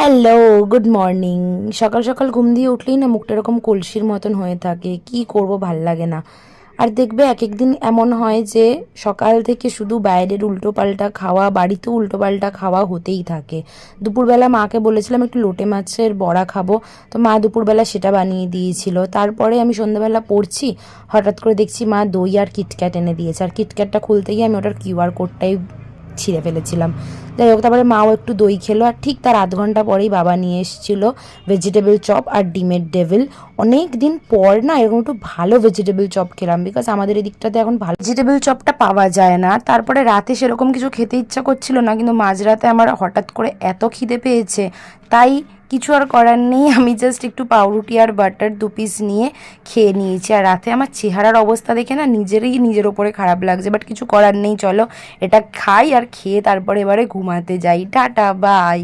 Hello, good morning. সকাল সকাল ঘুম দিয়ে উঠলেই না মুখটা এরকম কলসির মতন হয়ে থাকে, কি করব ভাল লাগে না। আর দেখবে এক একদিন এমন হয় যে সকাল থেকে শুধু বাইরের উল্টোপাল্টা খাওয়া, বাড়িতেও উল্টোপাল্টা খাওয়া হতেই থাকে। দুপুরবেলা মাকে বলেছিলাম একটু লোটে মাছের বড়া খাবো, তো মা দুপুরবেলা সেটা বানিয়ে দিয়েছিল। তারপরে আমি সন্ধ্যাবেলা পড়ছি, হঠাৎ করে দেখছি মা দই আর কিটক্যাট এনে দিয়েছে, আর কিটক্যাটটা খুলতে গিয়ে আমি ওটার কিউআর কোডটাই ছিঁড়ে ফেলেছিলাম। যাই হোক, তারপরে মাও একটু দই খেলো, আর ঠিক তার আধ ঘন্টা পরেই বাবা নিয়ে এসেছিল ভেজিটেবল চপ আর ডিমের ডেভিল। অনেক দিন পর না এরকম একটু ভালো ভেজিটেবল চপ খেলাম, বিকজ আমাদের এদিকটাতে এখন ভালো ভেজিটেবল চপটা পাওয়া যায় না। তারপরে রাতে সেরকম কিছু খেতে ইচ্ছা করছিল না, কিন্তু মাঝরাতে আমার হঠাৎ করে এত খিদে পেয়েছে, তাই কিছু আর করার নেই, আমি জাস্ট একটু পাউরুটি আর বাটার 2 পিস নিয়ে খেয়ে নিয়েছি। আর রাতে আমার চেহারার অবস্থা দেখে না নিজের ওপরে খারাপ লাগছে, বাট কিছু করার নেই, চলো এটা খাই আর খেয়ে তারপরে এবারে ঘুমাতে যাই। Ta-ta, by.